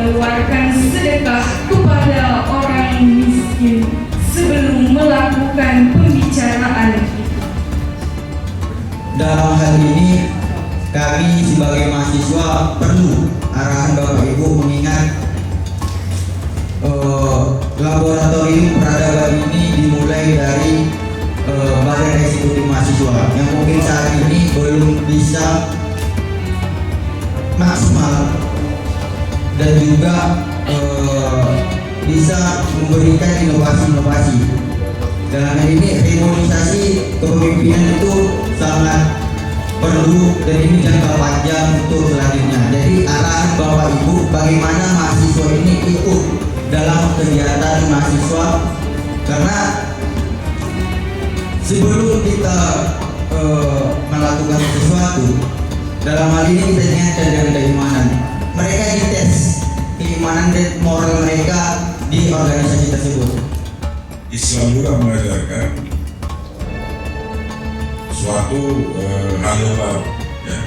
mengeluarkan sedekah kepada orang miskin sebelum melakukan pembicaraan itu. Dalam hal ini, kami sebagai mahasiswa perlu arahan Bapak Ibu mengingat laboratorium peradaban ini dimulai dari Badan Eksekutif Mahasiswa yang mungkin saat ini belum bisa maksimal dan juga bisa memberikan inovasi-inovasi. Dalam hal ini imunisasi kepemimpinan itu sangat perlu dan ini jangka panjang untuk selanjutnya. Jadi arahan Bapak Ibu bagaimana mahasiswa ini ikut dalam kegiatan mahasiswa, karena sebelum kita melakukan sesuatu, dalam hal ini kita ingatkan dengan keimanan. Mereka dites keimanan dan moral mereka di organisasi tersebut. Islam juga mengajarkan suatu hal yang baru, ya,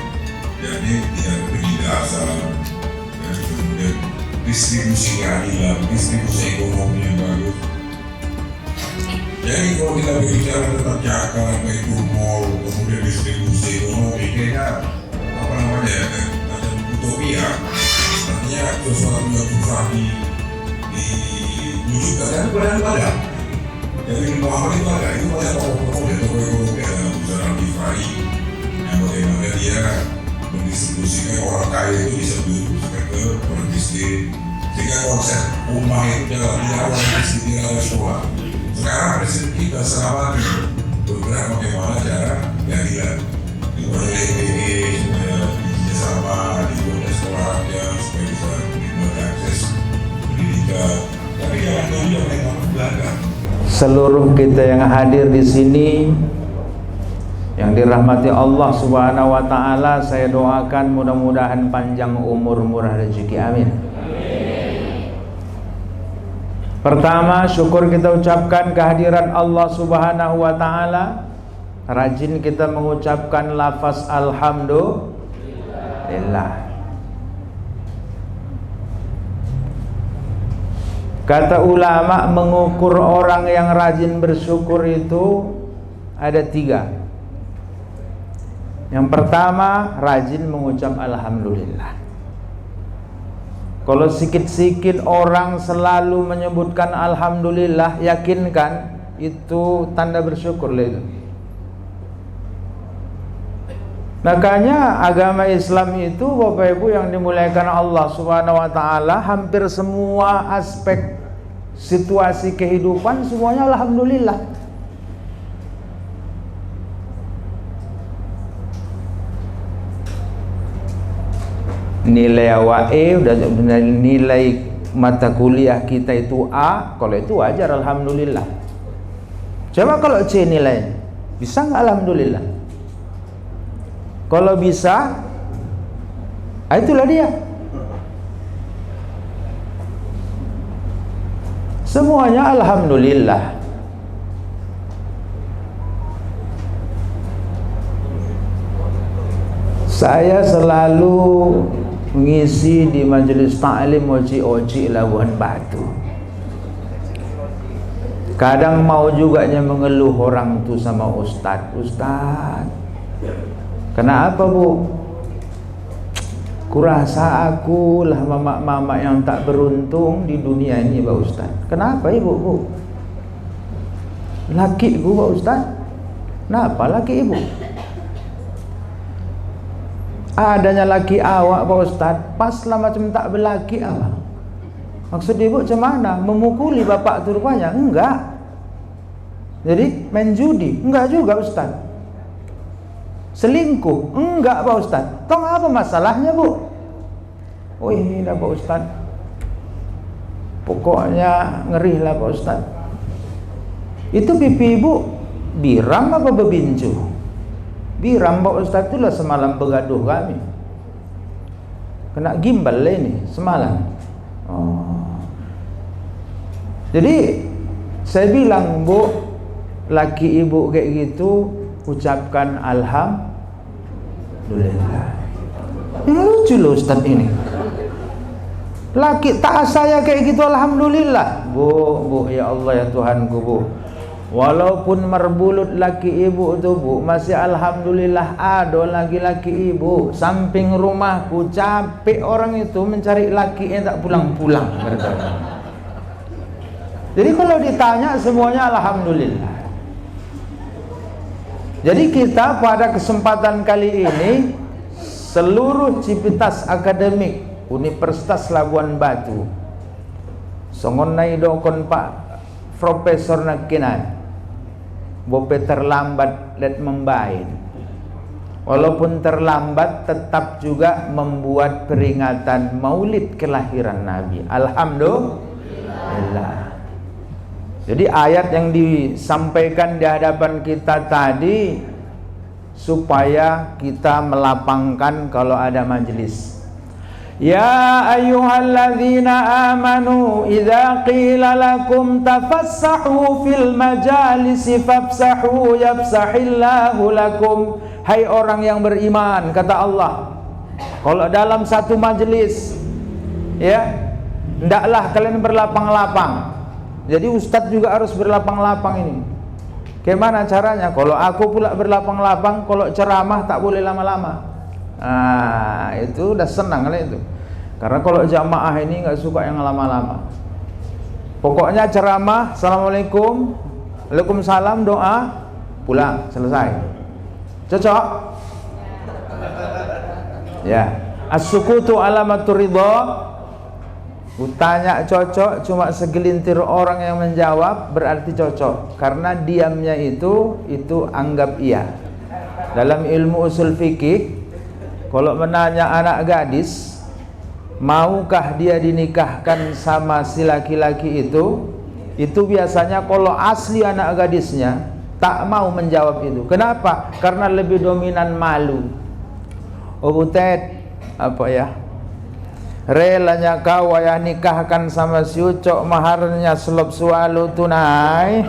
yakni tidak berjasa, ya, kemudian distribusi keadilan, distribusi ekonomi yang bagus. Jadi kalau kita berbicara tentang cakar, baik humor, kemudian distribusi ekonomi, kayaknya apa namanya ya, macam utopia. Artinya sesuatu yang susah diwujudkan, dan benar-benar. Jadi pemahaman itu ada, itu banyak tokoh-tokoh ya, tokoh ekonomi ada Ustaz Al-Ghifari yang bagaimana dia mendistribusikan orang kaya itu distribusikan ke orang miskin, sehingga konsep ummah itu tidak orang miskin tidak ada sekolah. Sekarang presiden kita seramati bergerak bagaimana cara keadilan di LPDP supaya gizinya sama, dibuatnya sekolahnya supaya bisa dibuat akses pendidikan. Tapi jangan tunjuk mereka belakang. Seluruh kita yang hadir di sini yang dirahmati Allah Subhanahu wa taala, saya doakan mudah-mudahan panjang umur, murah rezeki. Amin. Pertama, syukur kita ucapkan kehadiran Allah Subhanahu wa taala. Rajin kita mengucapkan lafaz alhamdulillah. Kata ulama, mengukur orang yang rajin bersyukur itu ada 3. Yang pertama, rajin mengucap alhamdulillah. Kalau sikit-sikit orang selalu menyebutkan alhamdulillah, yakinkan itu tanda bersyukur lah itu. Makanya agama Islam itu Bapak Ibu yang dimuliakan Allah Subhanahu wa taala, hampir semua aspek situasi kehidupan semuanya alhamdulillah. Nilai AWE udah nilai mata kuliah kita itu A, kalau itu wajar alhamdulillah. Coba kalau C nilai, bisa nggak alhamdulillah? Kalau bisa, itulah dia. Semuanya alhamdulillah. Saya selalu mengisi di majelis ta'lim oci-oci Labuhan Batu. Kadang mau juga mengeluh orang tu sama Ustadz, kenapa Bu? Kurasa aku lah mama-mama yang tak beruntung di dunia ini Pak Ustaz. Kenapa Ibu Bu? Laki Ibu Pak Ustaz. Kenapa laki Ibu? Adanya laki awak Pak Ustaz, pas lah macam tak berlaki awak. Maksud Ibu macam mana? Memukuli bapak tu rupanya? Enggak. Jadi main judi? Enggak juga Ustaz. Selingkuh? Enggak Pak Ustaz. Tong apa masalahnya Bu? Oh ini dah Pak Ustaz, pokoknya ngeri lah Pak Ustaz. Itu pipi Ibu biram apa bebincu? Biram Pak Ustaz, itulah semalam begaduh kami. Kena gimbal lah ini semalam. Oh. Jadi saya bilang Bu, laki Ibu kayak gitu, ucapkan alhamdulillah. Ini lucu loh Ustaz ini. Laki tak saya kayak gitu, alhamdulillah. Bu, ya Allah ya Tuhanku, Bu. Walaupun merbulut laki ibu tu, Bu, masih alhamdulillah ada laki-laki ibu. Samping rumahku capek orang itu mencari laki yang tak pulang-pulang. Jadi kalau ditanya semuanya alhamdulillah. Jadi kita pada kesempatan kali ini seluruh civitas akademik Universitas Labuan Batu songon naidokon Pak Profesor Nakinan bope terlambat let membain, walaupun terlambat tetap juga membuat peringatan maulid kelahiran Nabi. Alhamdulillah. Jadi ayat yang disampaikan di hadapan kita tadi supaya kita melapangkan kalau ada majelis. Ya ayyuhalladzina amanu idza qila lakum tafassahu fil majalisi fafsahu yafsahillahu lakum. Hai orang yang beriman, kata Allah, kalau dalam satu majelis ya, hendaklah kalian berlapang-lapang. Jadi ustadz juga harus berlapang-lapang ini. Gimana caranya? Kalau aku pula berlapang-lapang, kalau ceramah tak boleh lama-lama. Nah, itu udah senang kali itu. Karena kalau jamaah ini nggak suka yang lama-lama. Pokoknya ceramah, assalamualaikum, waalaikumsalam, doa, pulang, selesai. Cocok? Ya. As-sukutu alamatur ridha. Utanya cocok, cuma segelintir orang yang menjawab berarti cocok. Karena diamnya itu anggap iya. Dalam ilmu usul fikih, kalau menanya anak gadis, maukah dia dinikahkan sama si laki-laki itu biasanya kalau asli anak gadisnya tak mau menjawab itu. Kenapa? Karena lebih dominan malu. Oh Butet, apa ya? Relanya kau ayah nikahkan sama si Ucok, maharnya selop sualu tunai.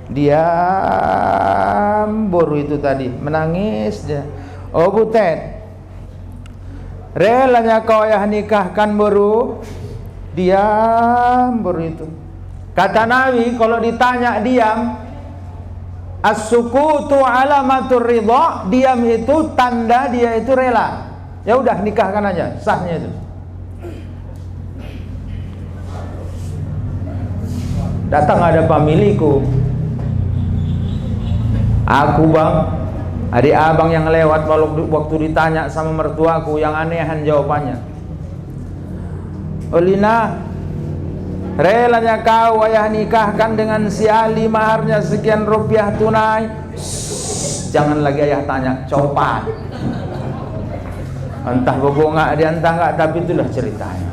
Diam baru itu tadi, menangis dia. Oh Butet, relanya kau ayah nikahkan baru. Diam baru itu. Kata Nabi kalau ditanya diam, as-sukutu alamatur ridha, diam itu tanda dia itu rela. Ya udah nikahkan aja, sahnya itu. Datang ada pemilikku, aku bang, adik abang yang lewat waktu ditanya sama mertuaku yang anehan jawabannya. Olina, relanya kau ayah nikahkan dengan si Ali, maharnya sekian rupiah tunai. Jangan lagi ayah tanya, copat. Entah bobongak dia entah enggak, tapi itulah ceritanya.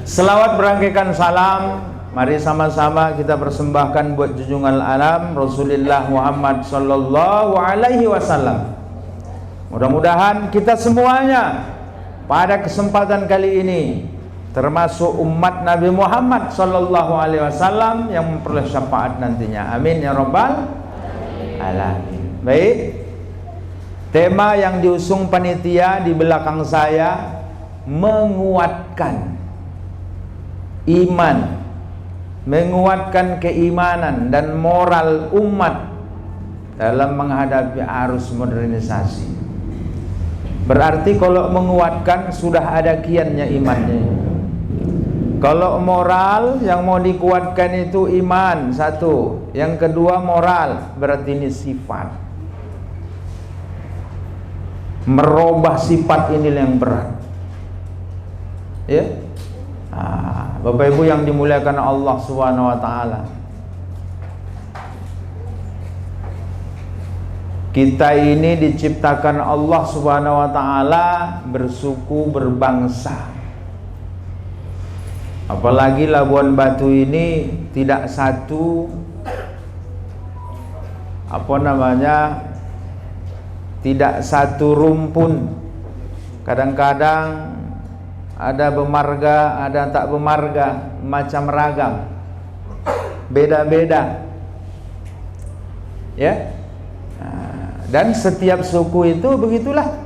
Selawat berangkaikan salam, mari sama-sama kita persembahkan buat junjungan alam Rasulullah Muhammad sallallahu alaihi wasallam. Mudah-mudahan kita semuanya pada kesempatan kali ini termasuk umat Nabi Muhammad sallallahu alaihi wasallam yang memperoleh syafaat nantinya. Amin ya rabbal alamin. Baik. Tema yang diusung panitia di belakang saya, menguatkan iman, menguatkan keimanan dan moral umat dalam menghadapi arus modernisasi. Berarti kalau menguatkan sudah ada kiannya imannya. Kalau moral yang mau dikuatkan itu iman satu, yang kedua moral, berarti ini sifat. Merubah sifat ini yang berat. Ya. Bapak Ibu yang dimuliakan Allah Subhanahu wa taala. Kita ini diciptakan Allah Subhanahu wa taala bersuku, berbangsa. Apalagi Labuan Batu ini tidak satu tidak satu rumpun. Kadang-kadang ada bemarga, ada tak bemarga, macam ragam, beda-beda. Ya. Dan setiap suku itu begitulah.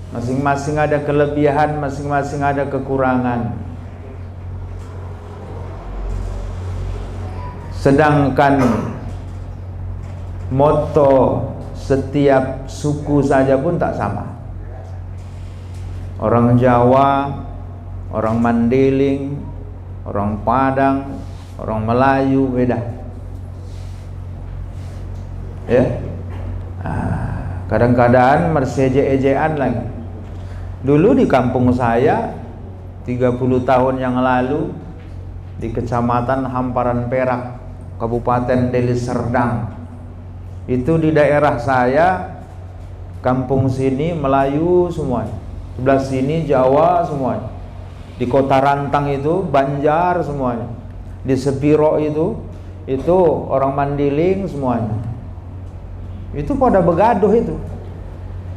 Masing-masing ada kelebihan, masing-masing ada kekurangan. Sedangkan moto setiap suku saja pun tak sama. Orang Jawa, orang Mandeling, orang Padang, orang Melayu beda. Ya. Kadang-kadang masih eje-ejean lagi. Dulu di kampung saya 30 tahun yang lalu di Kecamatan Hamparan Perak, Kabupaten Deli Serdang. Itu di daerah saya, kampung sini Melayu semuanya, sebelah sini Jawa semuanya. Di Kota Rantang itu Banjar semuanya. Di Sepiro itu orang Mandiling semuanya. Itu pada begaduh itu.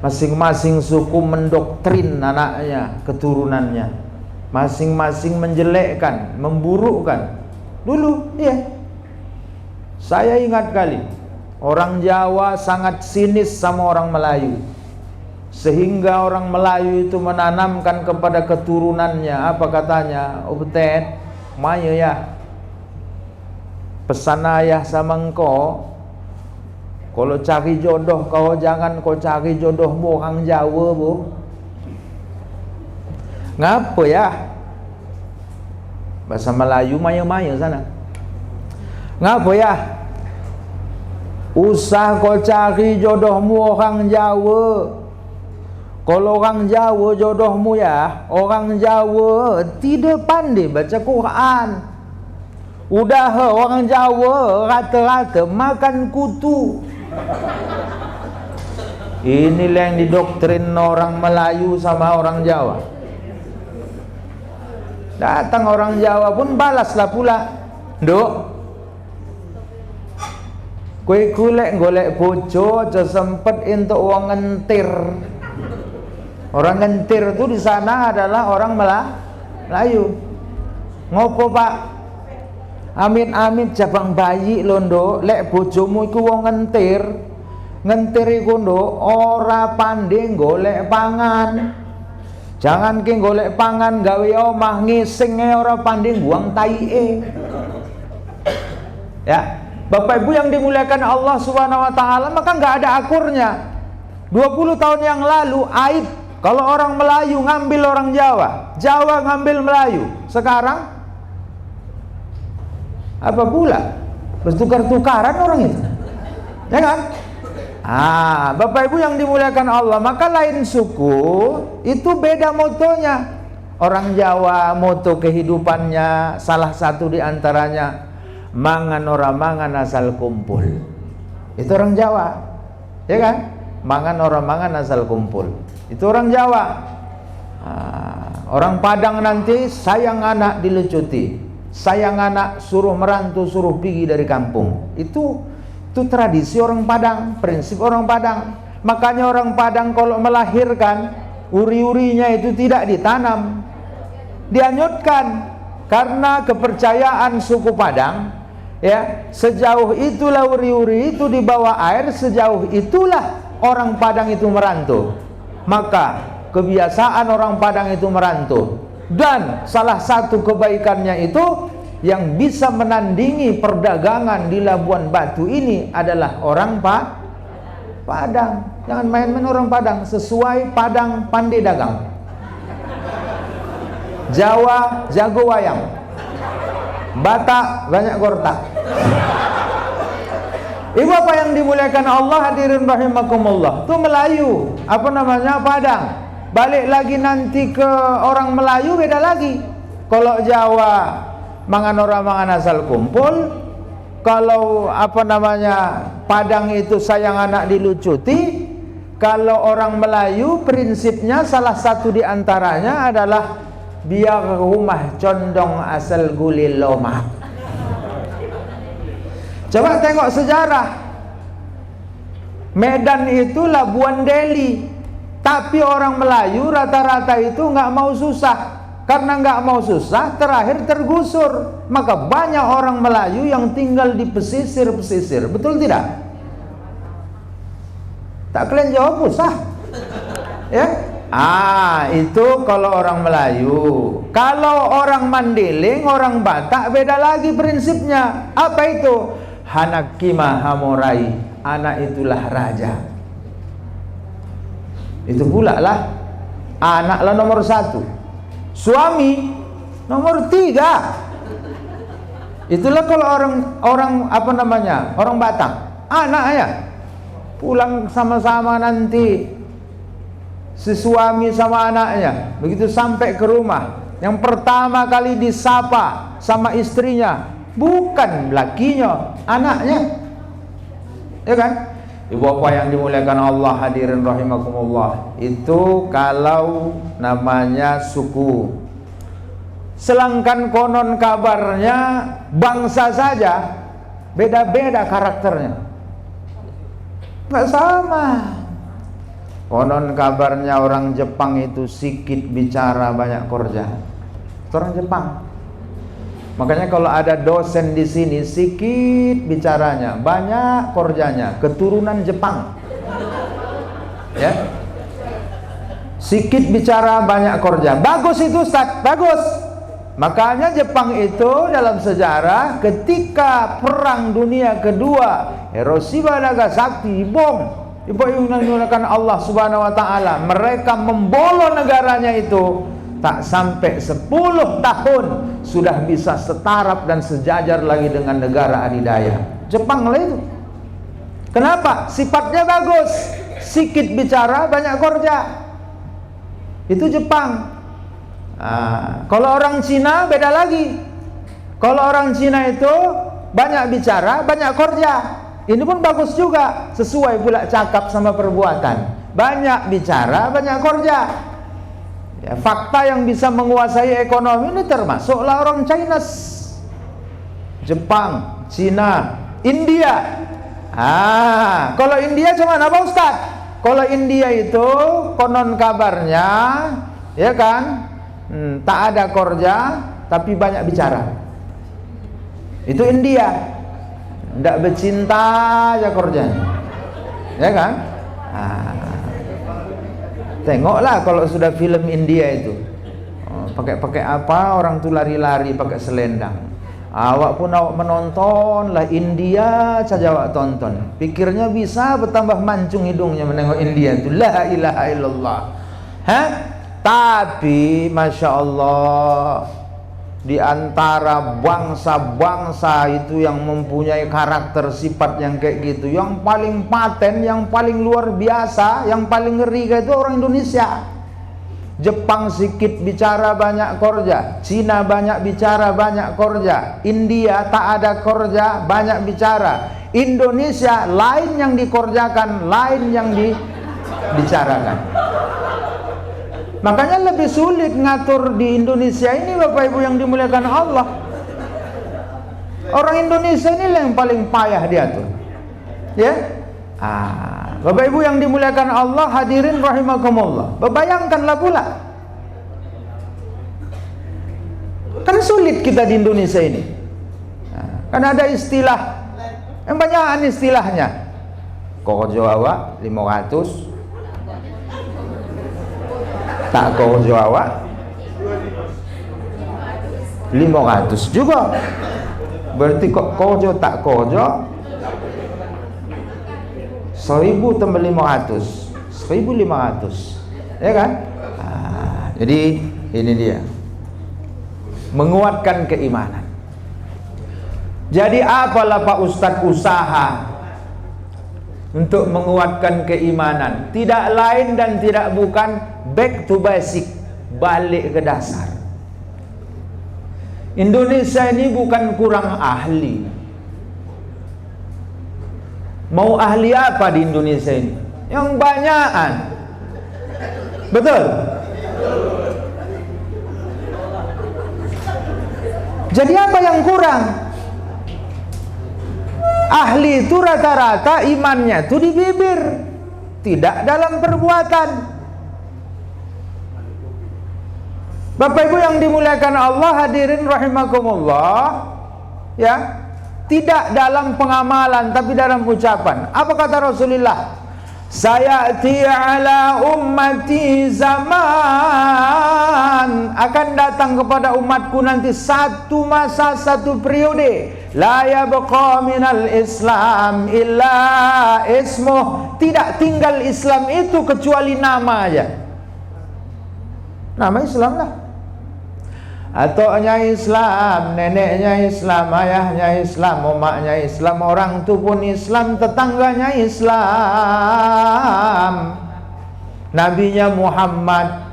Masing-masing suku mendoktrin anaknya, keturunannya. Masing-masing menjelekkan, memburukkan. Dulu, iya. Saya ingat kali, orang Jawa sangat sinis sama orang Melayu. Sehingga orang Melayu itu menanamkan kepada keturunannya, apa katanya? Betet, maya ya. Pesan ayah sama engkau, kalau cari jodoh kau jangan kau cari jodohmu orang Jawa, bu. Ngapa ya? Bahasa Melayu maya-maya sana. Ngapa ya? Usah kau cari jodohmu orang Jawa. Kalau orang Jawa jodohmu ya, orang Jawa tidak pandai baca Quran. Udah orang Jawa rata-rata makan kutu. Inilah yang didoktrin orang Melayu sama orang Jawa. Datang orang Jawa pun balaslah pula. Duk, kue golek bojo aja sempet untuk uang ngentir. Orang ngentir itu di sana adalah orang Melayu. Ngopo pak? Amit-amit jabang bayi londo, lek bojomu iku wong ngentir. Ngentir iku ndo ora pandai golek pangan. Jangan ki golek pangan gawe omah ngising ora pandai buang tai. Ya, Bapak Ibu yang dimuliakan Allah Subhanahu wa taala, maka enggak ada akurnya. 20 tahun yang lalu aib kalau orang Melayu ngambil orang Jawa, Jawa ngambil Melayu. Sekarang apa pula? Bertukar-tukaran orang itu. Ya kan? Bapak Ibu yang dimuliakan Allah, maka lain suku itu beda motonya. Orang Jawa moto kehidupannya salah satu di antaranya mangan ora mangan asal kumpul. Itu orang Jawa. Ya kan? Mangan ora mangan asal kumpul. Itu orang Jawa. Orang Padang nanti sayang anak dilucuti, sayang anak suruh merantau, suruh pergi dari kampung. Itu tradisi orang Padang, prinsip orang Padang. Makanya orang Padang kalau melahirkan, uri-urinya itu tidak ditanam, dianyutkan. Karena kepercayaan suku Padang, ya, sejauh itulah uri-uri itu di bawah air, sejauh itulah orang Padang itu merantau. Maka kebiasaan orang Padang itu merantau. Dan salah satu kebaikannya itu yang bisa menandingi perdagangan di Labuan Batu ini adalah orang Padang. Jangan main-main orang Padang. Sesuai Padang pandai dagang, Jawa jago wayang, Batak banyak gortak. Ibu apa yang dimuliakan Allah, hadirin rahimakumullah, itu Melayu, apa namanya, Padang. Balik lagi nanti ke orang Melayu beda lagi. Kalau Jawa mangan orang mangan asal kumpul. Kalau apa namanya, Padang itu sayang anak dilucuti. Kalau orang Melayu prinsipnya salah satu di antaranya adalah biar rumah condong asal gulil lomah. Coba tengok sejarah. Medan itu Labuan Deli, tapi orang Melayu rata-rata itu nggak mau susah. Karena nggak mau susah, terakhir tergusur. Maka banyak orang Melayu yang tinggal di pesisir-pesisir. Betul tidak? Tak kalian jawab, usah. Ya, Itu kalau orang Melayu. Kalau orang Mandeling, orang Batak beda lagi prinsipnya. Apa itu? Hanakima hamorai, anak itulah raja. Itu pula lah, anaklah nomor 1, suami nomor 3. Itulah kalau orang apa namanya, orang Batak, anak ya pulang sama-sama nanti, si suami sama anaknya. Begitu sampai ke rumah, yang pertama kali disapa sama istrinya bukan lakinya, anaknya, ya kan? Ibu bapak yang dimuliakan Allah, hadirin rahimakumullah, itu kalau namanya suku. Sedangkan konon kabarnya bangsa saja beda-beda karakternya, nggak sama. Konon kabarnya orang Jepang itu sikit bicara banyak kerja. Itu orang Jepang. Makanya kalau ada dosen di sini sikit bicaranya, banyak kerjanya, keturunan Jepang. Ya. Sikit bicara banyak kerja. Bagus itu Ustaz, bagus. Makanya Jepang itu dalam sejarah ketika Perang Dunia Kedua, Hiroshima Nagasaki bom dipergunakan Allah Subhanahu wa taala, mereka membolo negaranya itu tak sampai 10 tahun sudah bisa setaraf dan sejajar lagi dengan negara adidaya. Jepang lah itu. Kenapa? Sifatnya bagus, sikit bicara banyak kerja. Itu Jepang. Kalau orang Cina beda lagi. Kalau orang Cina itu banyak bicara banyak kerja. Ini pun bagus juga, sesuai pula cakap sama perbuatan. Banyak bicara banyak kerja. Ya, fakta yang bisa menguasai ekonomi ini termasuklah orang Chinese, Jepang, Cina, India. Kalau India cuma apa Ustaz? Kalau India itu konon kabarnya, ya kan, tak ada kerja tapi banyak bicara. Itu India. Tidak bercinta aja kerjanya, ya kan? Tengoklah kalau sudah film India itu, pakai apa orang tuh lari-lari pakai selendang. Awak pun awak menonton lah, India saja awak tonton. Pikirnya bisa bertambah mancung hidungnya menengok India itu. La ilaha illallah. Tapi Masya Allah, di antara bangsa-bangsa itu yang mempunyai karakter sifat yang kayak gitu, yang paling paten, yang paling luar biasa, yang paling ngeri itu orang Indonesia. Jepang sikit bicara banyak kerja, Cina banyak bicara banyak kerja, India tak ada kerja banyak bicara, Indonesia lain yang dikerjakan, lain yang dibicarakan. Makanya lebih sulit ngatur di Indonesia ini, Bapak Ibu yang dimuliakan Allah. Orang Indonesia ini yang paling payah diatur. Ya. Bapak Ibu yang dimuliakan Allah, hadirin rahimakumullah. Bayangkanlah pula. Kan sulit kita di Indonesia ini. Kan ada istilah, yang banyak istilahnya. Kojo awak 500. Tak kojo awak 500 juga. Berarti kok kojo tak kojo 1000 tambah 500 1500, ya kan? Jadi ini dia, menguatkan keimanan. Jadi apalah Pak Ustadz usaha untuk menguatkan keimanan? Tidak lain dan tidak bukan back to basic, balik ke dasar. Indonesia ini bukan kurang ahli. Mau ahli apa di Indonesia ini? Yang banyakan. Betul? Jadi apa yang kurang? Ahli itu rata-rata imannya itu di bibir, tidak dalam perbuatan. Bapak Ibu yang dimuliakan Allah, hadirin rahimakumullah, ya, tidak dalam pengamalan tapi dalam ucapan. Apa kata Rasulullah? sayati ala ummati zaman, akan datang kepada umatku nanti satu masa, satu periode, la yabqa minal Islam illa ismuh, tidak tinggal Islam itu kecuali nama aja, nama Islam lah. Atoknya Islam, neneknya Islam, ayahnya Islam, omaknya Islam, orang tu pun Islam, tetangganya Islam, nabinya Muhammad,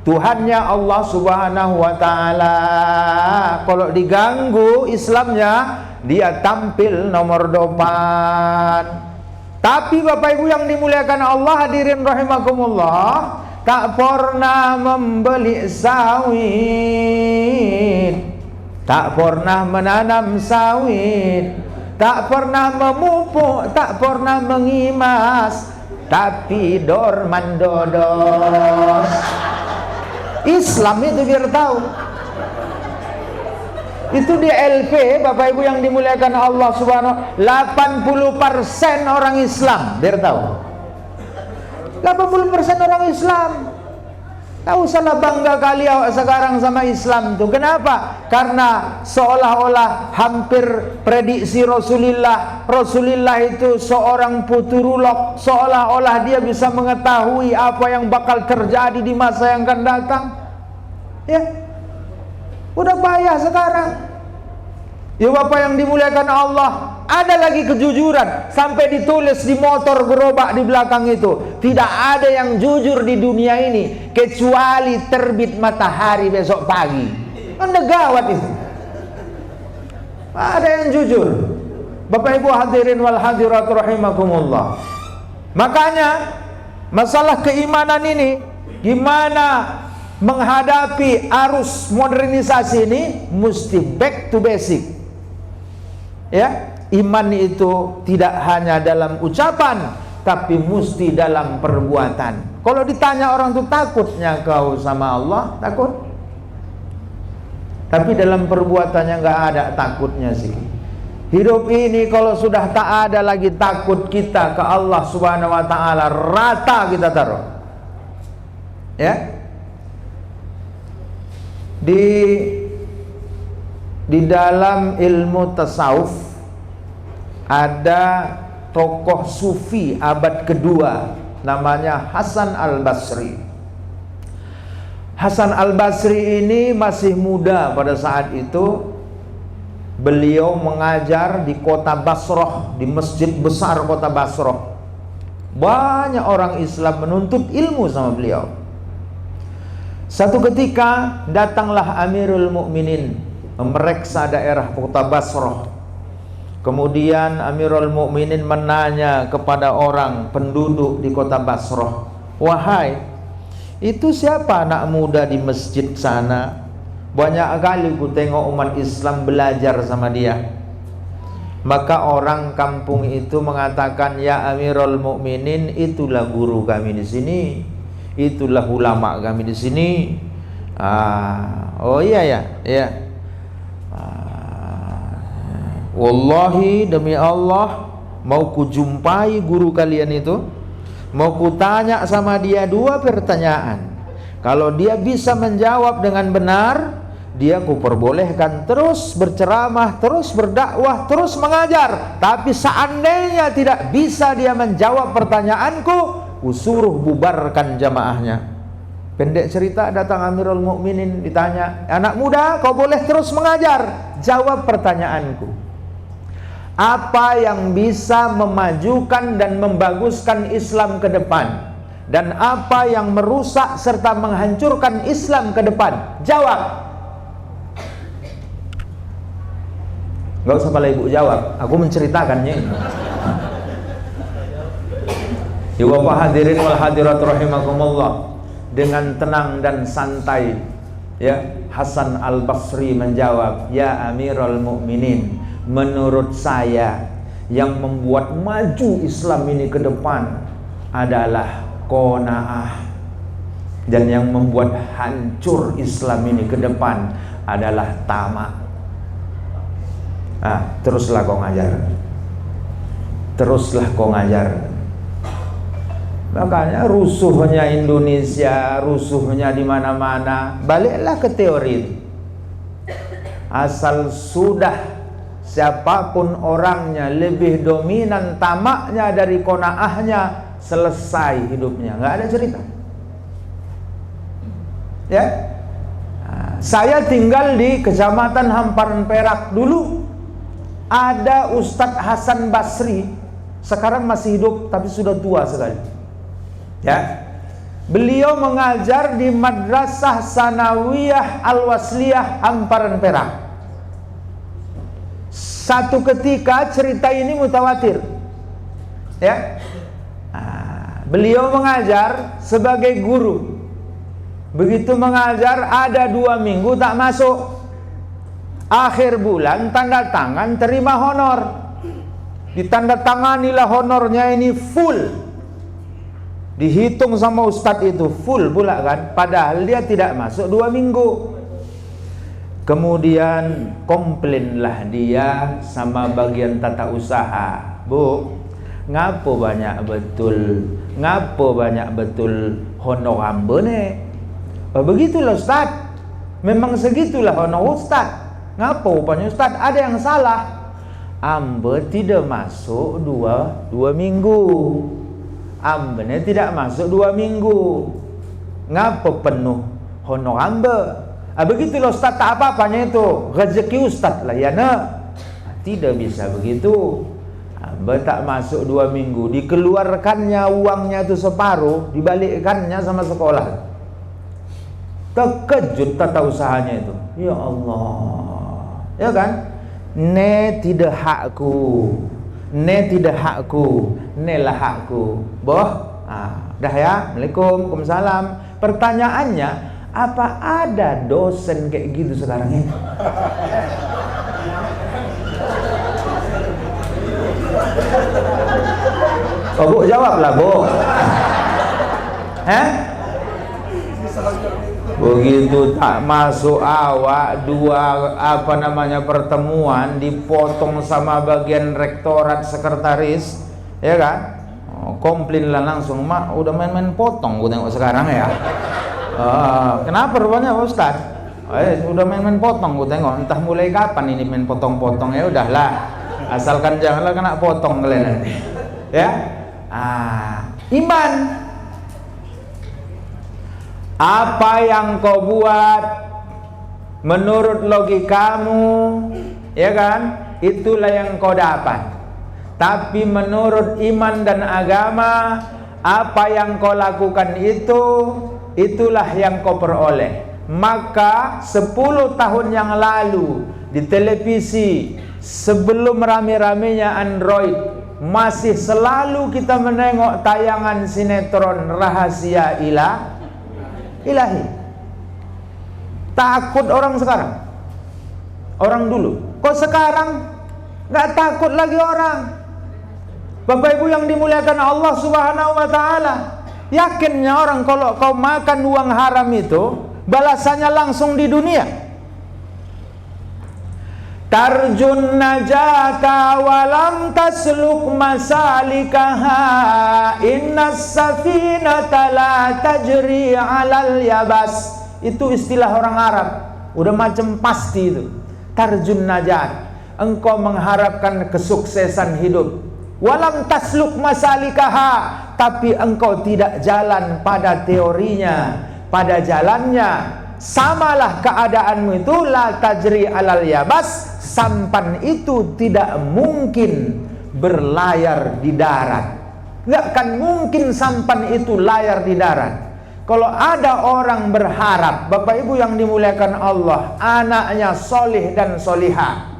Tuhannya Allah Subhanahu wa ta'ala. Kalau diganggu Islamnya, dia tampil nomor depan. Tapi Bapak Ibu yang dimuliakan Allah, hadirin rahimakumullah, tak pernah membeli sawit, tak pernah menanam sawit, tak pernah memupuk, tak pernah mengimas, tapi dorman dodos. Islam itu biar tahu. Itu di LP, Bapak Ibu yang dimuliakan Allah Subhanahu, 80% orang Islam, biar tahu. 80% orang Islam. Tak usahlah bangga kali awak sekarang sama Islam tuh. Kenapa? Karena seolah-olah hampir prediksi Rasulullah itu seorang futurolog, seolah-olah dia bisa mengetahui apa yang bakal terjadi di masa yang akan datang. Ya, udah payah sekarang. Ya Bapak yang dimuliakan Allah, ada lagi kejujuran sampai ditulis di motor gerobak di belakang itu, tidak ada yang jujur di dunia ini kecuali terbit matahari besok pagi. Anda gawat itu. Ada yang jujur. Bapak Ibu hadirin wal hadirat rahimakumullah. Makanya masalah keimanan ini, gimana menghadapi arus modernisasi ini, mesti back to basic. Ya, iman itu tidak hanya dalam ucapan, tapi mesti dalam perbuatan. Kalau ditanya orang itu, takutnya kau sama Allah? Takut. Tapi dalam perbuatannya nggak ada takutnya sih. Hidup ini kalau sudah tak ada lagi takut kita ke Allah Subhanahu wa ta'ala, rata kita taruh. Ya, di dalam ilmu tasawuf ada tokoh sufi abad kedua namanya Hasan al-Basri. Hasan al-Basri ini masih muda pada saat itu. Beliau mengajar di kota Basrah, di masjid besar kota Basrah. Banyak orang Islam menuntut ilmu sama beliau. Satu ketika datanglah Amirul Mukminin memeriksa daerah kota Basrah. Kemudian Amirul Mukminin menanya kepada orang penduduk di kota Basrah, "Wahai, itu siapa anak muda di masjid sana? Banyak kali ku tengok umat Islam belajar sama dia." Maka orang kampung itu mengatakan, "Ya Amirul Mukminin, itulah guru kami di sini. Itulah ulama kami di sini." Oh iya ya, iya. Wallahi, demi Allah, mau ku jumpai guru kalian itu, mau ku tanya sama dia 2 pertanyaan. Kalau dia bisa menjawab dengan benar, dia ku perbolehkan terus berceramah, terus berdakwah, terus mengajar. Tapi seandainya tidak bisa dia menjawab pertanyaanku, ku suruh bubarkan jamaahnya. Pendek cerita, datang Amirul Mukminin, ditanya, "Anak muda, kau boleh terus mengajar, jawab pertanyaanku. Apa yang bisa memajukan dan membaguskan Islam ke depan? Dan apa yang merusak serta menghancurkan Islam ke depan? Jawab." Gak usah pala ibu jawab, aku menceritakannya. Ya Bapak hadirin wal hadirat rahimakumullah, dengan tenang dan santai, ya, Hasan al-Basri menjawab, "Ya Amirul Mukminin, menurut saya yang membuat maju Islam ini ke depan adalah qanaah, dan yang membuat hancur Islam ini ke depan adalah tamak." Teruslah kau ngajar, teruslah kau ngajar. Makanya rusuhnya Indonesia, rusuhnya di mana-mana. Baliklah ke teori itu. Asal sudah siapapun orangnya lebih dominan tamaknya dari qanaahnya, selesai hidupnya, nggak ada cerita. Ya, saya tinggal di Kecamatan Hamparan Perak. Dulu ada Ustadz Hasan Basri, sekarang masih hidup tapi sudah tua sekali. Ya, beliau mengajar di Madrasah Sanawiyah Al-Wasliyah Hamparan Perak. Satu ketika cerita ini mutawatir. Ya, beliau mengajar sebagai guru. Begitu mengajar ada 2 minggu tak masuk. Akhir bulan tanda tangan terima honor. Ditandatanganilah honornya ini full. Dihitung sama ustadz itu full pula kan, padahal dia tidak masuk 2 minggu. Kemudian komplainlah dia sama bagian tata usaha. Bu, ngapo banyak betul honor ambe nih? Begitulah ustadz, memang segitulah honor ustadz. Ngapo rupanya ustadz ada yang salah? Ambe tidak masuk 2 minggu. Ambenya tidak masuk 2 minggu. Ngapa penuh honor ambe? Begitu loh ustaz, tak apa-apanya itu rezeki ustaz lah ya nak. Tidak bisa begitu. Ambe tak masuk 2 minggu, dikeluarkannya uangnya itu separuh, dibalikkannya sama sekolah. Terkejut tata usahanya itu. Ya Allah, ya kan? Ne tidak hakku, ne tidak hakku, ne lah hakku. Boh, dah ya. Assalamualaikum, waalaikumsalam. Pertanyaannya, apa ada dosen kayak gitu sekarang ini? Oh bu, jawablah bu. Begitu tak masuk awak 2 pertemuan dipotong sama bagian rektorat sekretaris, ya kan? Komplain lah langsung, mak udah main-main potong gue tengok sekarang ya. Kenapa rupanya Ustaz? Udah main-main potong gue tengok, entah mulai kapan ini main potong-potong. Ya udahlah, asalkan janganlah kena potong kalian nanti. Ya, iman. Apa yang kau buat menurut logikamu, ya kan, itulah yang kau dapat. Tapi menurut iman dan agama, apa yang kau lakukan itulah yang kau peroleh. Maka 10 tahun yang lalu di televisi, sebelum rame-ramenya Android, masih selalu kita menengok tayangan sinetron Rahasia Ilahi. Takut orang sekarang, orang dulu. Kok sekarang nggak takut lagi orang? Bapak Ibu yang dimuliakan Allah Subhanahu wa Ta'ala, yakinnya orang kalau kau makan uang haram itu balasannya langsung di dunia. Tarjun najata walam tasluk masalikaha, innas safinata la tajri alal yabas. Itu istilah orang Arab, udah macam pasti itu. Tarjun najat, engkau mengharapkan kesuksesan hidup. Walam tasluk masalikaha, tapi engkau tidak jalan pada teorinya, pada jalannya. Samalah keadaanmu itu, la tajri alal yabas, sampan itu tidak mungkin berlayar di darat. Nggak akan mungkin sampan itu layar di darat. Kalau ada orang berharap, Bapak Ibu yang dimuliakan Allah, anaknya solih dan solihah,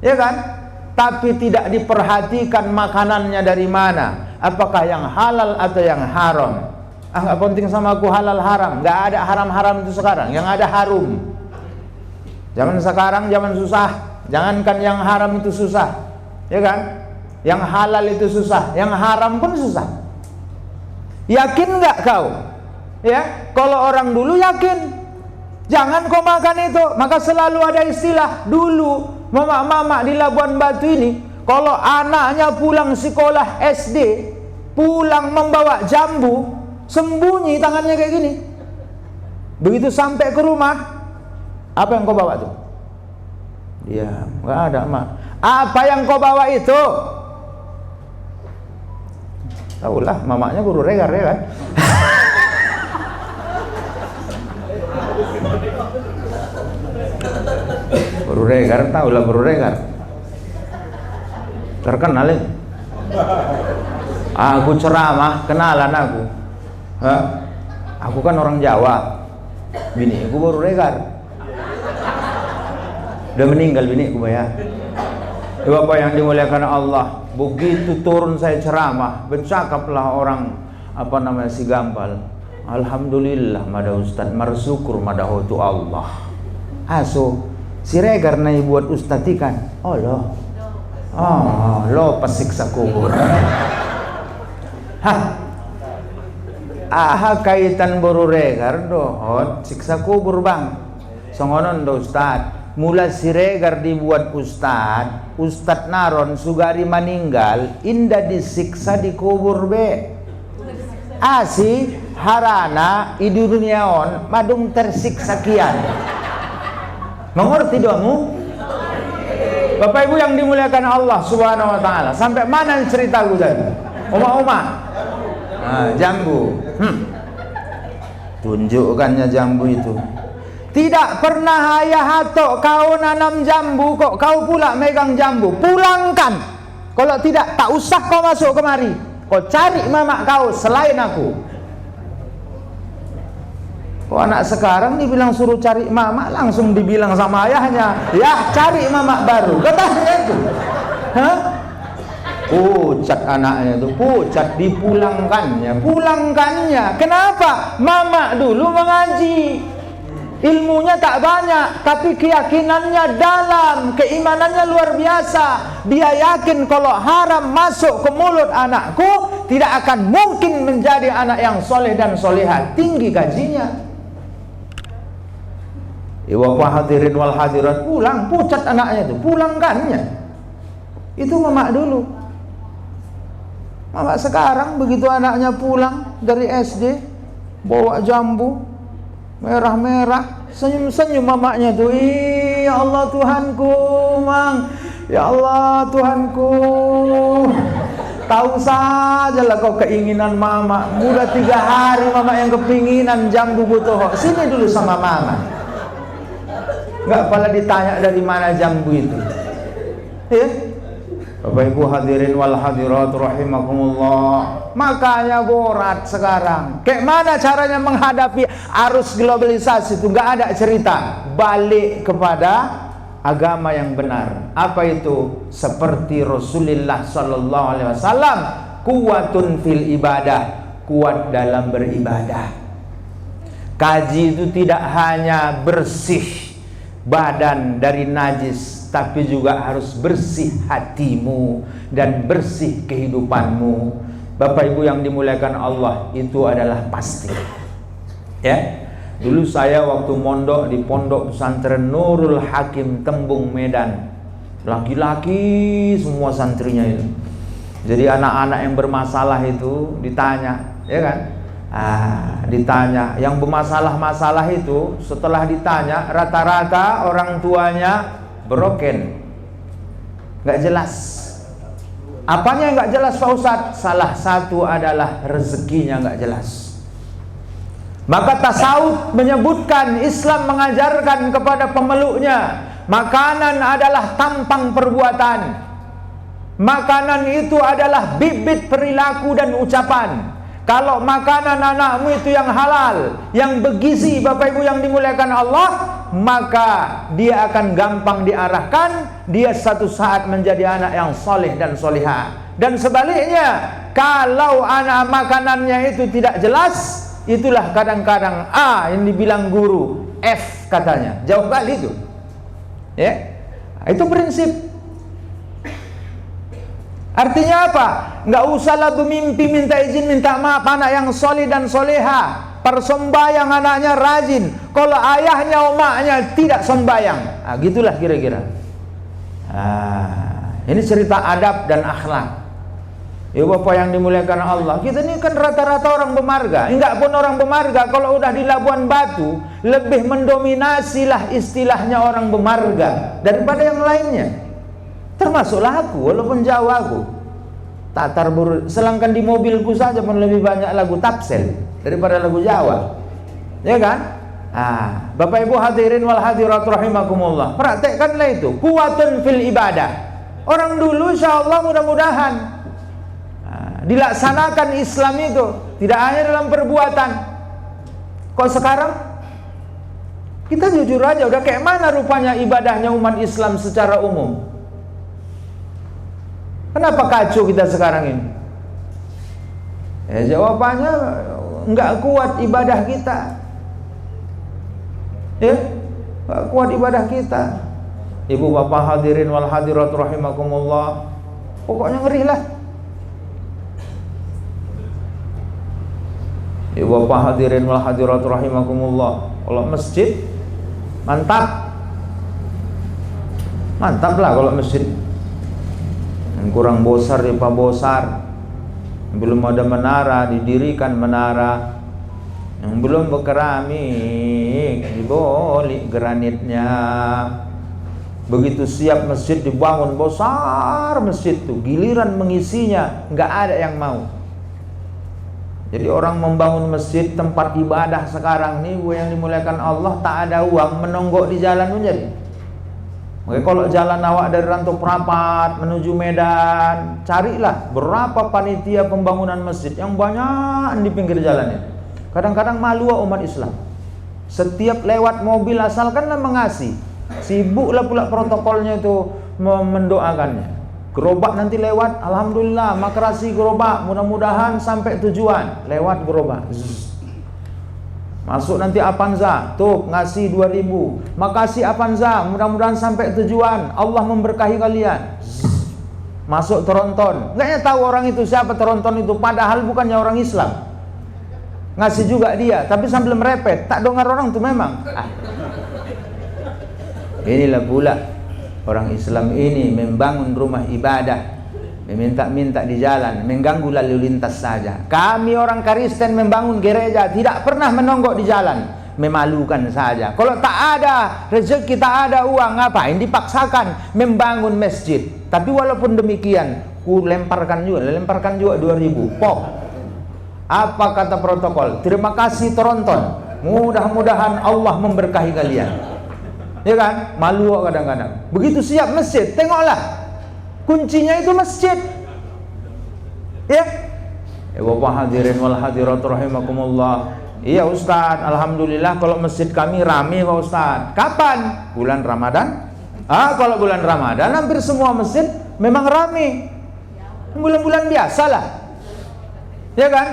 ya kan? Tapi tidak diperhatikan makanannya dari mana, apakah yang halal atau yang haram. Nggak penting sama aku halal haram, nggak ada haram-haram itu sekarang, yang ada harum. Zaman sekarang zaman susah, jangankan yang haram itu susah, ya kan? Yang halal itu susah, yang haram pun susah. Yakin nggak kau? Ya, kalau orang dulu yakin, jangan kau makan itu. Maka selalu ada istilah dulu, mama-mama di Labuan Batu ini, kalau anaknya pulang sekolah SD, pulang membawa jambu, sembunyi tangannya kayak gini. Begitu sampai ke rumah, apa yang kau bawa tuh? Diam, nggak ada, mak. Apa yang kau bawa itu? Tahulah, mamanya guru regar ya kan. Guru regar, tahulah guru regar. Terkenal ini. Aku ceramah, kenalan aku. Hah? Aku kan orang Jawa. Bini aku baru regar. Udah meninggal bini aku ya. Bapak yang dimuliakan Allah, begitu turun saya ceramah, bercakaplah orang si Gampal. Alhamdulillah mada Ustaz, marsyukur mada tu Allah. Aso si regar nai buat Ustaz ikan. Oh loh. Oh, lo pasiksa kubur. Hah. Aha kaitan baru regar dohot siksa kubur bang. Songonon do Ustaz. Mula si regar dibuat Ustad naron sugari meninggal indah disiksa di kubur be. Asi harana di duniaon madung tersiksa kian. Mengerti domu? Bapak Ibu yang dimuliakan Allah Subhanahu wa taala, sampai mana cerita gue tadi? Jambu. Tunjukkannya jambu itu. Tidak pernah ayah hatok kau nanam jambu kok kau pula megang jambu. Pulangkan. Kalau tidak, tak usah kau masuk kemari. Kau cari mama kau selain aku. Kok anak sekarang dibilang suruh cari mama, langsung dibilang sama ayahnya, ya cari mama baru. Katanya itu. Hah? Pucat anaknya itu, pucat, dipulangkannya. Pulangkannya. Kenapa? Mama dulu mengaji. Ilmunya tak banyak, tapi keyakinannya dalam, keimanannya luar biasa. Dia yakin kalau haram masuk ke mulut anakku, tidak akan mungkin menjadi anak yang soleh dan soleha. Tinggi gajinya. Iwafah hadirin wal hadirat, pulang, pucat anaknya itu, pulangkannya. Itu mama dulu. Mama sekarang begitu anaknya pulang dari SD, bawa jambu merah-merah, senyum-senyum mamanya tuh. Ya Allah Tuhanku, Mang. Ya Allah Tuhanku. Tahu saja lah kau keinginan mama. Mudah 3 hari mama yang kepinginan jambu butuh. Sini dulu sama mama. Enggak pala ditanya dari mana jambu itu. Ya. Bapak Ibu hadirin wal hadirat rahimakumullah. Makanya borat sekarang. Kayak mana caranya menghadapi arus globalisasi itu? Nggak ada cerita. Balik kepada agama yang benar. Apa itu? Seperti Rasulullah sallallahu alaihi wasallam, kuwatun fil ibadah, kuat dalam beribadah. Kaji itu tidak hanya bersih badan dari najis, tapi juga harus bersih hatimu dan bersih kehidupanmu. Bapak Ibu yang dimuliakan Allah, itu adalah pasti. Ya, dulu saya waktu mondok di pondok pesantren Nurul Hakim Tembung Medan, laki-laki semua santrinya itu. Jadi anak-anak yang bermasalah itu ditanya, ya kan? Ditanya, yang bermasalah-masalah itu setelah ditanya rata-rata orang tuanya broken, nggak jelas. Apanya nggak jelas Pak Ustadz? Salah satu adalah rezekinya nggak jelas. Maka tasawuf menyebutkan, Islam mengajarkan kepada pemeluknya, makanan adalah tampang perbuatan. Makanan itu adalah bibit perilaku dan ucapan. Kalau makanan anakmu itu yang halal, yang bergizi, Bapak Ibu yang dimuliakan Allah, maka dia akan gampang diarahkan, dia satu saat menjadi anak yang soleh dan solihah. Dan sebaliknya, kalau anak makanannya itu tidak jelas, itulah kadang-kadang A yang dibilang guru, F katanya, jauh kali itu. Ya, itu prinsip. Artinya apa? Nggak usahlah bermimpi minta izin, minta maaf. Anak yang soleh dan soleha, persembayang anaknya rajin. Kalau ayahnya, omaknya tidak sembayang, gitulah kira-kira. Ini cerita adab dan akhlak. Ya Bapak yang dimuliakan Allah, kita ini kan rata-rata orang bermarga. Enggak pun orang bermarga, kalau udah di Labuan Batu lebih mendominasi lah istilahnya orang bermarga daripada yang lainnya. Termasuklah aku, walaupun Jawa aku. Tatar buru, selangkan di mobilku saja pun lebih banyak lagu Tapsel daripada lagu Jawa. Ya kan? Bapak Ibu hadirin wal hadirat rahimakumullah, praktekkanlah itu. Kuwatun fil ibadah. Orang dulu insyaallah mudah-mudahan dilaksanakan Islam itu tidak hanya dalam perbuatan. Kok sekarang kita jujur aja, udah kayak mana rupanya ibadahnya umat Islam secara umum? Kenapa kacau kita sekarang ini? Jawabannya nggak kuat ibadah kita. Ya, nggak kuat ibadah kita. Ibu bapak hadirin wal hadirat rahimakumullah, pokoknya ngeri lah. Ibu bapak hadirin wal hadirat rahimakumullah, kalau masjid mantap lah kalau masjid. Yang kurang bosar ya pak bosar. Belum ada menara, didirikan menara. Yang belum berkeramik, dibolik granitnya. Begitu siap masjid dibangun besar masjid tuh, giliran mengisinya nggak ada yang mau. Jadi orang membangun masjid tempat ibadah sekarang nih, yang dimuliakan Allah, tak ada uang, menonggok di jalan menjadi. Oke, kalau jalan awak dari Rantau Prapat menuju Medan, carilah berapa panitia pembangunan masjid yang banyak di pinggir jalannya. Kadang-kadang malu umat Islam. Setiap lewat mobil asalkanlah mengasih, sibuklah pula protokolnya itu mendoakannya. Gerobak nanti lewat, alhamdulillah, makrasi gerobak, mudah-mudahan sampai tujuan, lewat gerobak. Masuk nanti Avanza, tuh ngasih 2000, makasih Avanza, mudah-mudahan sampai tujuan, Allah memberkahi kalian. Masuk Tronton, enggaknya tahu orang itu siapa Tronton itu, padahal bukannya orang Islam. Ngasih juga dia, tapi sambil merepet, tak dengar orang tuh memang. Inilah pula orang Islam ini membangun rumah ibadah, meminta-minta di jalan, mengganggu lalu lintas saja. Kami orang Kristen membangun gereja, tidak pernah menonggok di jalan, memalukan saja. Kalau tak ada rezeki, tak ada uang, ngapain dipaksakan membangun masjid? Tapi walaupun demikian, lemparkan juga 2000. Pok. Apa kata protokol? Terima kasih Tronton. Mudah-mudahan Allah memberkahi kalian. Ya kan? Malu kadang-kadang. Begitu siap masjid, tengoklah. Kuncinya itu masjid. Ya. Bapak hadirin wal hadirat rahimakumullah. Iya Ustaz, alhamdulillah kalau masjid kami rame Pak Ustaz. Kapan? Bulan Ramadan? Kalau bulan Ramadan hampir semua masjid memang rame. Bulan-bulan biasalah. Ya kan?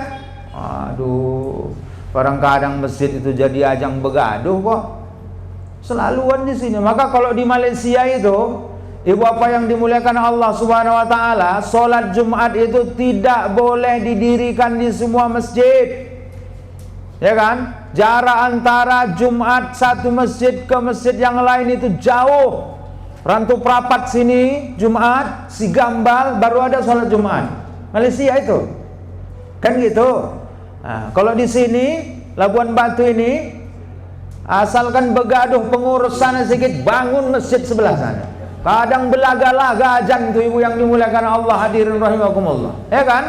Aduh, kadang-kadang masjid itu jadi ajang begaduh kok. Selaluan di sini. Maka kalau di Malaysia itu, ibu apa yang dimuliakan Allah Subhanahu wa taala, salat Jumat itu tidak boleh didirikan di semua masjid. Ya kan? Jarak antara Jumat satu masjid ke masjid yang lain itu jauh. Rantau Prapat sini Jumat, si Gambal baru ada salat Jumat. Malaysia itu. Kan gitu. Nah, kalau di sini Labuan Batu ini, asalkan begaduh pengurus sana sedikit, bangun masjid sebelah sana. Kadang belaga-laga ajan tuh ibu yang dimuliakan Allah hadirin rahimakumullah. Ya kan?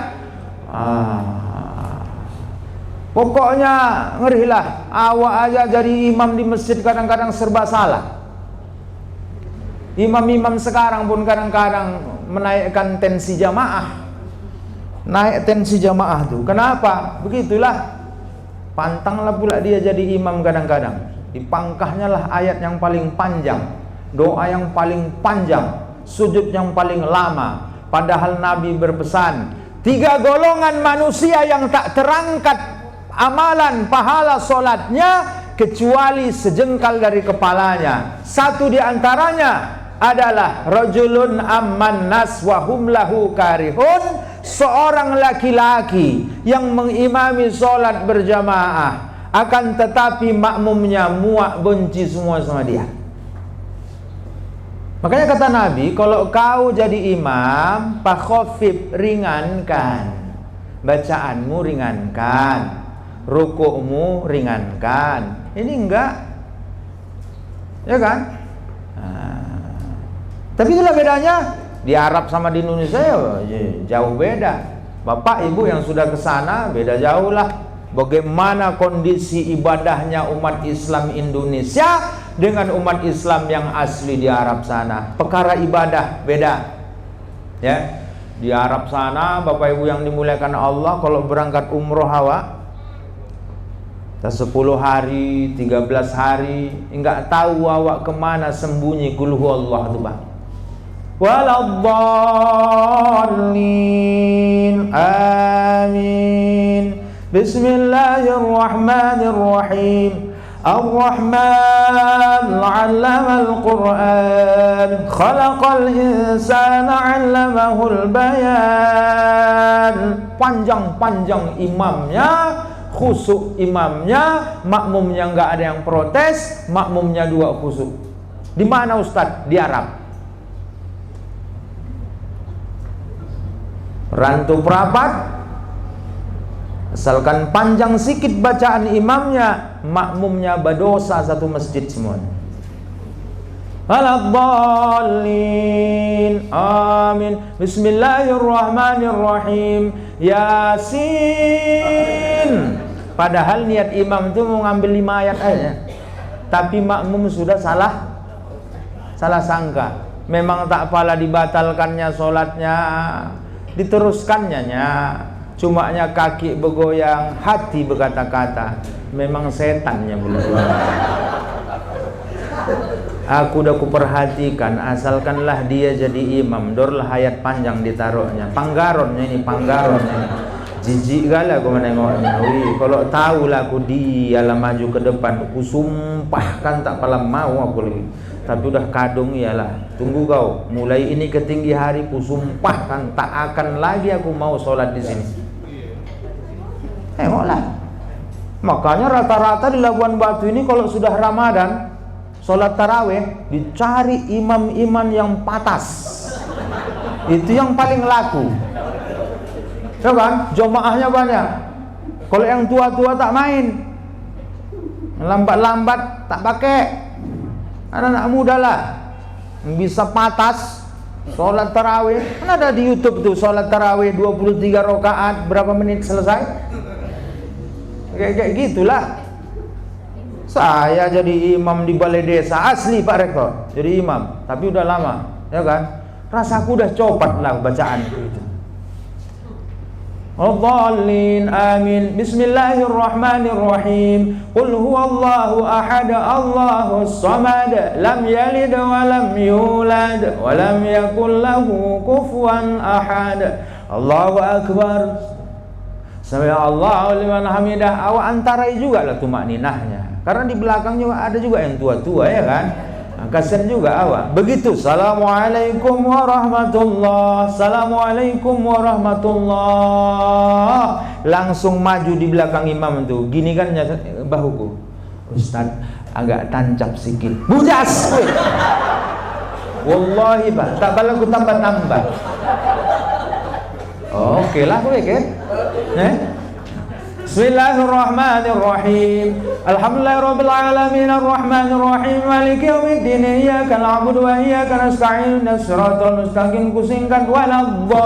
Pokoknya ngerilah. Awak aja jadi imam di masjid kadang-kadang serba salah. Imam-imam sekarang pun kadang-kadang menaikkan tensi jamaah. Naik tensi jamaah tuh. Kenapa? Begitulah. Pantanglah pula dia jadi imam kadang-kadang. Dipangkahnya lah ayat yang paling panjang, doa yang paling panjang, sujud yang paling lama. Padahal Nabi berpesan, 3 golongan manusia yang tak terangkat amalan pahala solatnya kecuali sejengkal dari kepalanya. Satu di antaranya adalah rajulun amman nas wa hum lahu karihun, seorang laki-laki yang mengimami solat berjamaah, akan tetapi makmumnya muak benci semua sama dia. Makanya kata Nabi, kalau kau jadi imam, fakhafif, ringankan. Bacaanmu ringankan, rukukmu ringankan. Ini enggak, ya kan? Nah, tapi itulah bedanya di Arab sama di Indonesia, jauh beda. Bapak ibu yang sudah ke sana beda jauh lah. Bagaimana kondisi ibadahnya umat Islam Indonesia dengan umat Islam yang asli di Arab sana. Perkara ibadah beda. Ya. Di Arab sana, Bapak Ibu yang dimuliakan Allah, kalau berangkat umroh awak 10 hari, 13 hari, enggak tahu awak kemana sembunyi qul huwallah itu, Bang. Waladdallin. Amin. Bismillahirrahmanirrahim. Ar-Rahman 'allamal Qur'an, khalaqal insana 'allamahul bayan. Panjang-panjang imamnya, khusuk imamnya, makmumnya enggak ada yang protes, makmumnya juga khusuk. Di mana Ustaz? Di Arab. Rantu perapat, asalkan panjang sikit bacaan imamnya, makmumnya berdosa satu masjid semua. Waladdallin. Amin. Bismillahirrahmanirrahim. Yasin. Padahal niat imam itu mau ngambil 5 ayat aja, tapi makmum sudah salah sangka. Memang tak pala dibatalkannya sholatnya, diteruskannya nya. Cumanya kaki bergoyang, hati berkata-kata, memang setannya belum. Aku udah kuperhatikan, asalkanlah dia jadi imam, dorlah ayat panjang ditaruhnya. Panggaronnya ini, panggaronnya ini. Jijik gala aku menengoknya. Wih, kalau tahulah aku dialah maju ke depan, aku sumpahkan tak pala mau aku lagi. Tapi udah kadung iyalah. Tunggu kau, mulai ini ke tinggi hari ku sumpahkan tak akan lagi aku mau sholat di sini. Tengoklah. Makanya rata-rata di Labuan Batu ini kalau sudah Ramadan, sholat taraweh dicari imam-imam yang patas. Itu yang paling laku. Ya kan? Jamaahnya banyak. Kalau yang tua-tua tak main, lambat-lambat tak pakai. Anak-anak muda lah bisa patas sholat tarawih. Kan ada di YouTube tuh sholat tarawih 23 rakaat berapa menit selesai. Kayak gitulah. Saya jadi imam di balai desa asli Pak Rektor, jadi imam, tapi udah lama, ya kan? Rasaku udah copat lah bacaan itu. Waladdallin. Amin. Bismillahirrahmanirrahim. Qul huwallahu ahad, Allahus samad, lam yalid wa lam yulad wa lam yakul lahu kufuwan ahad. Allahu akbar. Sami Allahu liman hamidah. Awak antarai juga lah tumakninahnya, karena di belakang juga ada juga yang tua-tua, ya kan? Kasihan juga awak. Begitu. Assalamualaikum warahmatullah. Assalamualaikum warahmatullah. Langsung maju di belakang imam tuh. Gini kan bahuku. Ustaz, agak tancap sikit. Bujas. Wallahi Pak, tak bala ku tambah-tambah. Oke lah kowe kan? Bismillahirrahmanirrahim. Alhamdulillahirabbil alamin arrahmanir rahim maliki yaumiddin iyyaka na'budu wa iyyaka nasta'in siratal mustaqim kusingkan waladdallin.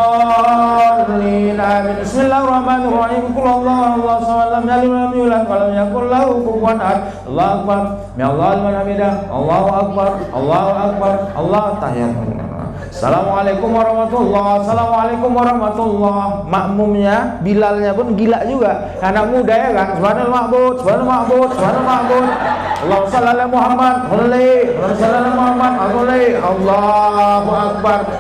Amin. Bismillahirrahmanirrahim. Qul huwallahu ahad, lam yalid wa lam yulad wa lam yakul lahu kufuwan ahad. Allahu akbar. Ya Allah liman hamidah. Allahu akbar. Allahu akbar. Allah tahiyat. Assalamualaikum warahmatullah. Assalamualaikum warahmatullah. Makmumnya, Bilalnya pun gila juga. Anak muda, ya kan? Subhanallah ma'bud, subhanallah ma'bud, subhanallah ma'bud. Allahumma shalli ala Muhammad, Allahumma shalli ala Muhammad, Allahu akbar.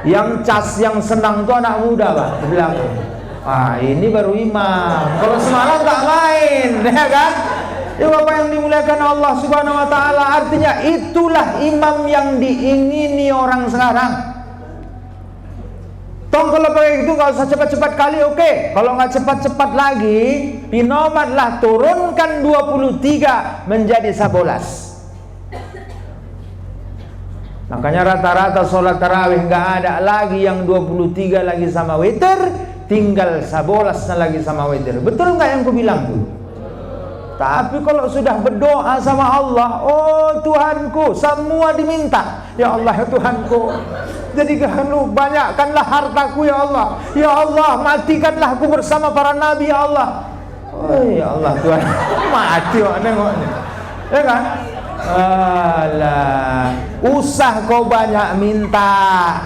Yang cas, yang senang tuh anak muda, Pak, di belakang. Ah, ini baru imam. Kalau semalam tak main, ya kan? Ya Bapak yang dimuliakan Allah Subhanahu wa taala, artinya itulah imam yang diingini orang sekarang. Tong kalau pakai itu enggak usah cepat-cepat kali, oke. Kalau enggak cepat-cepat lagi, pinomatlah turunkan 23 menjadi 11. Makanya rata-rata sholat tarawih nggak ada lagi yang 23 lagi sama witir, tinggal 11 lagi sama witir. Betul nggak yang ku bilang tuh? Tapi kalau sudah berdoa sama Allah, oh Tuhanku, semua diminta. Ya Allah, ya Tuhanku, jadikan lu banyakkanlah hartaku ya Allah. Ya Allah, matikanlah aku bersama para nabi ya Allah. Oh ya Allah Tuhan, mati kok nengoknya. Ya kan? Alah, usah kau banyak minta.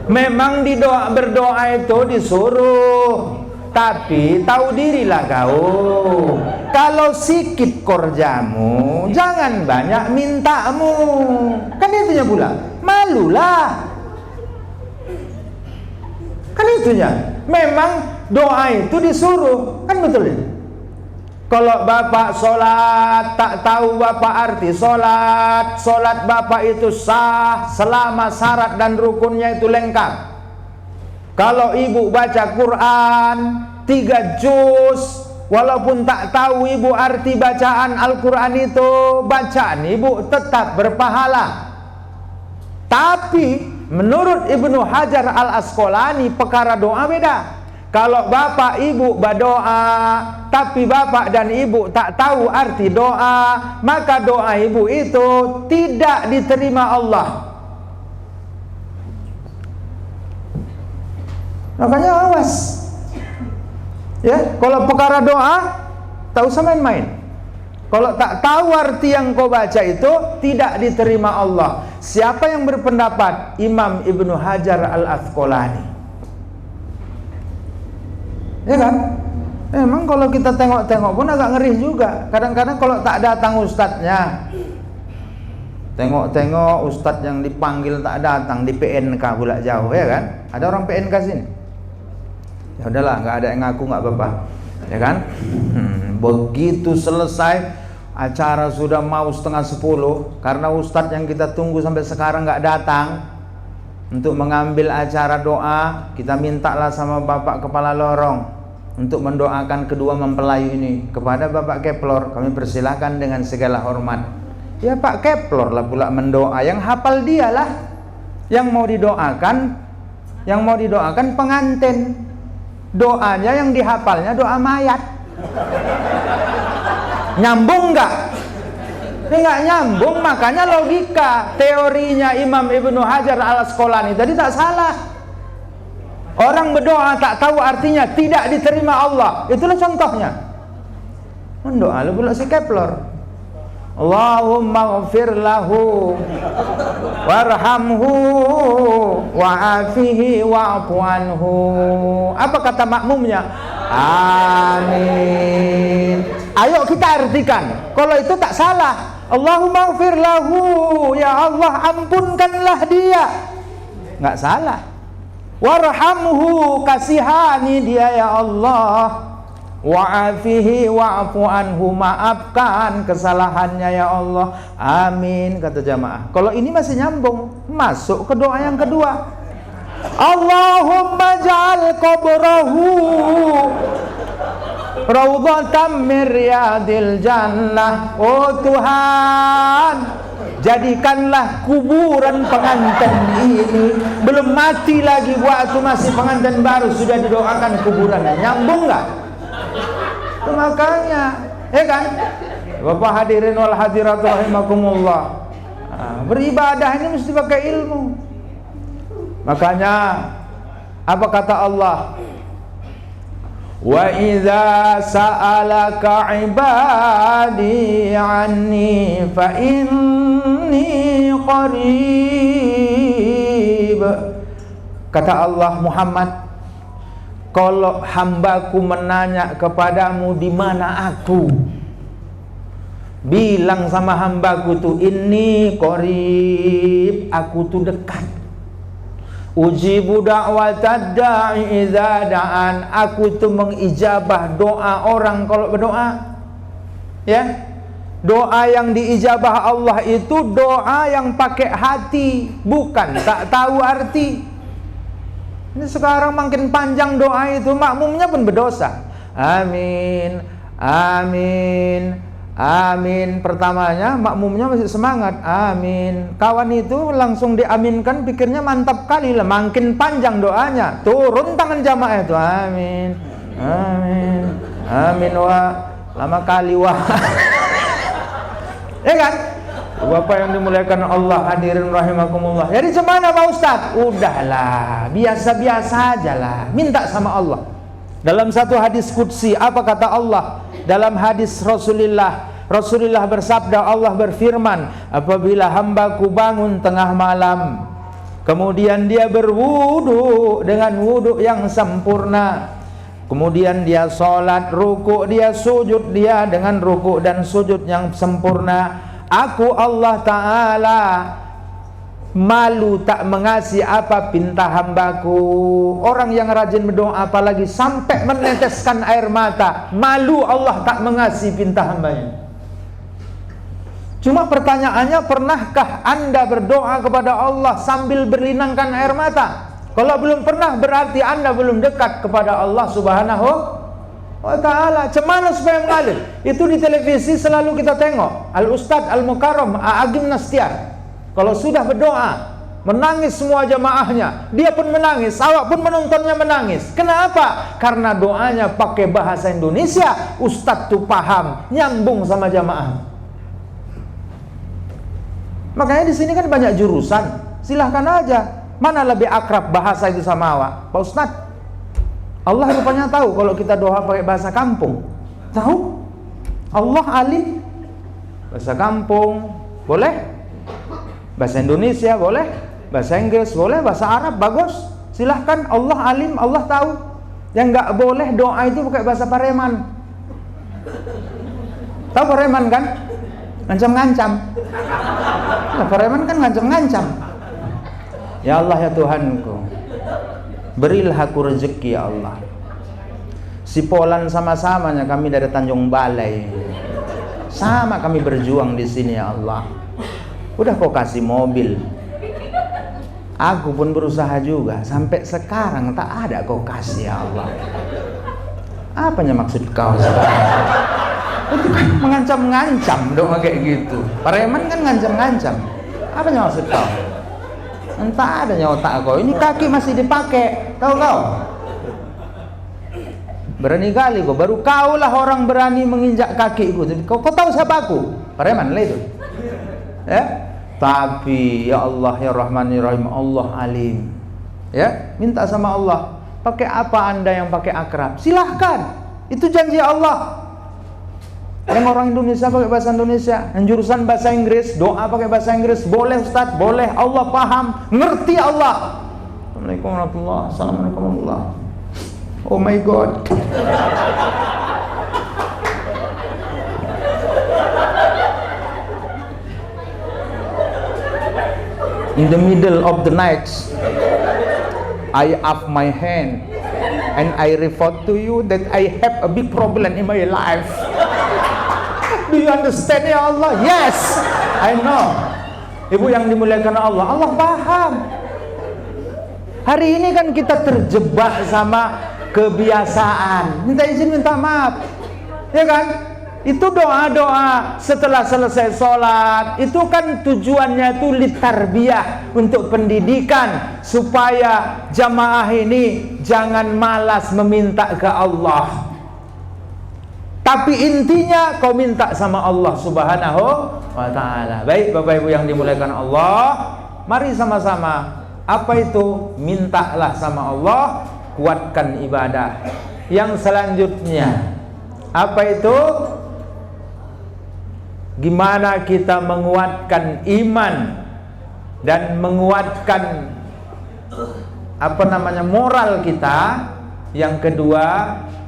Memang berdoa itu disuruh, tapi tahu dirilah kau. Kalau sikit korjamu, jangan banyak mintamu. Kan itunya pula, malulah. Kan itunya. Memang doa itu disuruh, kan betul ini. Kalau bapak sholat tak tahu bapak arti sholat, sholat bapak itu sah selama syarat dan rukunnya itu lengkap. Kalau ibu baca Quran 3 juz, walaupun tak tahu ibu arti bacaan Al-Quran itu, bacaan ibu tetap berpahala. Tapi menurut Ibnu Hajar Al-Asqalani perkara doa beda. Kalau bapak ibu berdoa tapi bapak dan ibu tak tahu arti doa, maka doa ibu itu tidak diterima Allah. Makanya awas ya, kalau perkara doa tak usah main-main. Kalau tak tahu arti yang kau baca itu tidak diterima Allah. Siapa yang berpendapat? Imam Ibnu Hajar Al-Asqalani. Ya kan? Memang kalau kita tengok-tengok pun agak ngeri juga. Kadang-kadang kalau tak datang ustadznya, tengok-tengok ustadz yang dipanggil tak datang, di PNK pula jauh, ya kan? Ada orang PNK sini? Ya udahlah, nggak ada yang ngaku, nggak apa-apa, ya kan? Begitu selesai acara sudah mau 9:30, karena ustadz yang kita tunggu sampai sekarang nggak datang untuk mengambil acara doa, kita mintalah sama Bapak Kepala Lorong untuk mendoakan kedua mempelai ini. Kepada Bapak Keplor kami persilakan dengan segala hormat. Ya Pak Keplor lah pula mendoa, yang hafal dialah. Yang mau didoakan pengantin. Doanya yang dihafalnya doa mayat. Nyambung nggak? Ini nggak nyambung, makanya logika teorinya Imam Ibnu Hajar Al-Asqalani tadi tak salah. Orang berdoa tak tahu artinya tidak diterima Allah. Itulah contohnya. Mendoa lu pula si Keplor. Allahumma ghfir lahu warhamhu wa'afihi wa'fu anhu. Apa kata makmumnya? Amin. Ayo kita artikan. Kalau itu tak salah. Allahumma ghfir lahu, ya Allah ampunkanlah dia. Enggak salah. Warhamhu, kasihani dia ya Allah. Wa'afihi wa'fu anhu, maafkan kesalahannya ya Allah. Amin, kata jamaah. Kalau ini masih nyambung, masuk ke doa yang kedua. Allahumma ja'al qabrahu raudhatan min riyadil jannah. Oh Tuhan, jadikanlah kuburan pengantin ini, belum mati lagi, waktu masih pengantin baru sudah didoakan kuburannya. Nyambung nggak? Itu makanya, ya kan? Bapak hadirin wal hadirat rahimakumullah, beribadah ini mesti pakai ilmu. Makanya apa kata Allah? Wa idza sa'alaka ibadi anni fa inni qarib. Kata Allah, Muhammad, kalau hambaku menanya kepadamu di mana aku, bilang sama hambaku tuh, inni qarib, aku tuh dekat. Ujibu da'watad da'i idza da'an, aku itu mengijabah doa orang kalau berdoa. Ya. Doa yang diijabah Allah itu doa yang pakai hati, bukan tak tahu arti. Ini sekarang makin panjang doa itu, makmumnya pun berdosa. Amin, amin, Amin. Pertamanya makmumnya masih semangat, amin. Kawan itu langsung diaminkan, pikirnya mantap kali lah, makin panjang doanya. Turun tangan jamaah itu, amin, amin, amin, wah. Lama kali wah. Ya kan? Bapak yang dimuliakan Allah, hadirin rahimakumullah. Jadi gimana Pak Ustaz? Udahlah, biasa-biasa aja lah. Minta sama Allah. Dalam satu hadis qudsi, apa kata Allah? Dalam hadis Rasulullah bersabda, Allah berfirman, apabila hambaku bangun tengah malam, kemudian dia berwudu dengan wudu yang sempurna, kemudian dia sholat, ruku, dia sujud, dia dengan ruku dan sujud yang sempurna, aku Allah Ta'ala malu tak mengasihi apa pinta hambaku. Orang yang rajin berdoa apalagi sampai meneteskan air mata, malu Allah tak mengasihi pinta hambanya. Cuma pertanyaannya, pernahkah Anda berdoa kepada Allah sambil berlinangkan air mata? Kalau belum pernah, berarti Anda belum dekat kepada Allah Subhanahu wa Ta'ala. Cemana supaya mengalir? Itu di televisi selalu kita tengok, Al-Ustadz Al-Mukarram A'agim Nastiar, kalau sudah berdoa menangis semua jamaahnya, dia pun menangis, awak pun menontonnya menangis. Kenapa? Karena doanya pakai bahasa Indonesia, Ustadz tuh paham, nyambung sama jamaah. Makanya di sini kan banyak jurusan, silahkan aja, mana lebih akrab bahasa itu sama awak, Pak Ustadz. Allah rupanya tahu kalau kita doa pakai bahasa kampung. Tahu? Allah alim. Bahasa kampung boleh, bahasa Indonesia boleh, bahasa Inggris boleh, bahasa Arab bagus. Silahkan, Allah alim, Allah tahu. Yang nggak boleh doa itu pakai bahasa Pareman. Tahu Pareman kan? Ngancam-ngancam. Nah, Pareman kan ngancam-ngancam. Ya Allah ya Tuhanku, berilah aku rezeki ya Allah. Sipolan sama-samanya kami dari Tanjung Balai, sama kami berjuang di sini ya Allah. Udah kau kasih mobil, aku pun berusaha juga, sampai sekarang tak ada kau kasih ya Allah. Apanya maksud kau sekarang? Itu kan mengancam-ngancam doa kayak gitu. Pareman kan ngancam-ngancam. Apanya maksud kau? Entah adanya otak kau. Ini kaki masih dipakai, tahu kau? Berani kali kau. Baru kau lah orang berani menginjak kakiku. Kau tahu siapa aku? Pareman lah itu. Ya. Tapi ya Allah ya Rahman ya Rahim, Allah alim. Ya, minta sama Allah. Pakai apa Anda yang pakai akrab? Silahkan. Itu janji Allah. Yang orang Indonesia pakai bahasa Indonesia, yang jurusan bahasa Inggris doa pakai bahasa Inggris, boleh Ustaz, boleh. Allah paham, ngerti Allah. Assalamualaikum warahmatullahi wabarakatuh. Assalamualaikum warahmatullahi wabarakatuh. Oh my God. In the middle of the night, I up my hand and I report to you that I have a big problem in my life. Do you understand ya Allah? Yes, I know. Ibu yang dimuliakan Allah, Allah paham. Hari ini kan kita terjebak sama kebiasaan, minta izin, minta maaf, ya kan? Itu doa-doa setelah selesai sholat, itu kan tujuannya itu litarbiyah, untuk pendidikan, supaya jamaah ini jangan malas meminta ke Allah. Tapi intinya kau minta sama Allah Subhanahu wa Ta'ala. Baik Bapak Ibu yang dimuliakan Allah, mari sama-sama. Apa itu? Mintalah sama Allah, kuatkan ibadah. Yang selanjutnya, apa itu? Gimana kita menguatkan iman dan menguatkan moral kita. Yang kedua,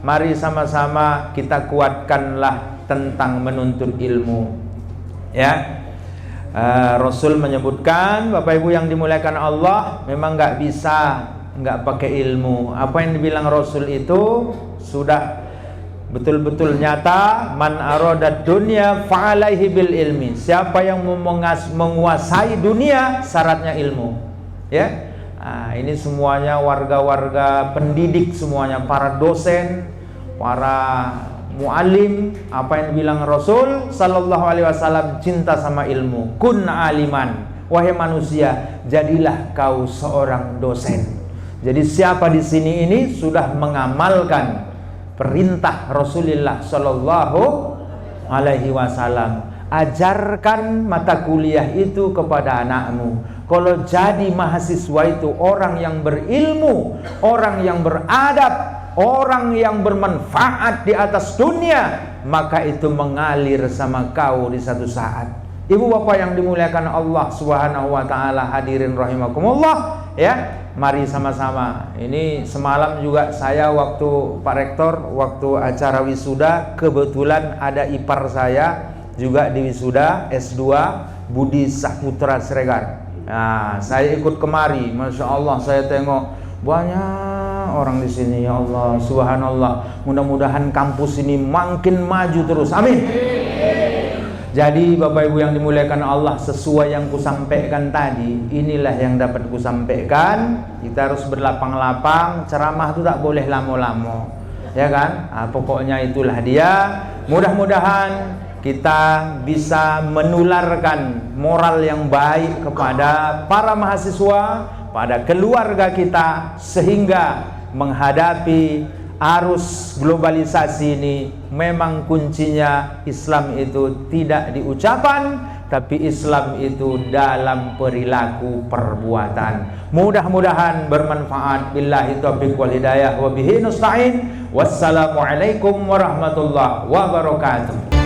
mari sama-sama kita kuatkanlah tentang menuntut ilmu. Ya, Rasul menyebutkan, Bapak Ibu yang dimuliakan Allah, memang nggak bisa nggak pakai ilmu. Apa yang dibilang Rasul itu sudah betul-betul nyata. Man aradad dunya fa'alaihi bil ilmi. Siapa yang menguasai dunia, syaratnya ilmu. Ya. Nah, ini semuanya warga-warga pendidik semuanya, para dosen, para muallim, apa yang bilang Rasul sallallahu alaihi wasallam, cinta sama ilmu. Kun aliman, wahai manusia, jadilah kau seorang dosen. Jadi siapa di sini ini sudah mengamalkan perintah Rasulullah sallallahu alaihi wasallam, ajarkan mata kuliah itu kepada anakmu. Kalau jadi mahasiswa itu orang yang berilmu, orang yang beradab, orang yang bermanfaat di atas dunia, maka itu mengalir sama kau di satu saat. Ibu bapak yang dimuliakan Allah Subhanahu wa taala, hadirin rahimakumullah, ya. Mari sama-sama. Ini semalam juga saya waktu Pak Rektor waktu acara wisuda, kebetulan ada ipar saya juga di wisuda S2, Budi Saputra Siregar. Nah, saya ikut kemari. Masya Allah, saya tengok banyak orang di sini. Ya Allah, subhanallah. Mudah-mudahan kampus ini makin maju terus. Amin. Jadi Bapak Ibu yang dimuliakan Allah, sesuai yang kusampaikan tadi, inilah yang dapat kusampaikan. Kita harus berlapang-lapang. Ceramah itu tak boleh lama-lama, ya kan? Nah, pokoknya itulah dia. Mudah-mudahan kita bisa menularkan moral yang baik kepada para mahasiswa, pada keluarga kita, sehingga menghadapi arus globalisasi ini. Memang kuncinya Islam itu tidak di ucapan, tapi Islam itu dalam perilaku perbuatan. Mudah-mudahan bermanfaat. Billahi taufiq wal hidayah wa bihi nasta'in. Wassalamualaikum warahmatullahi wabarakatuh.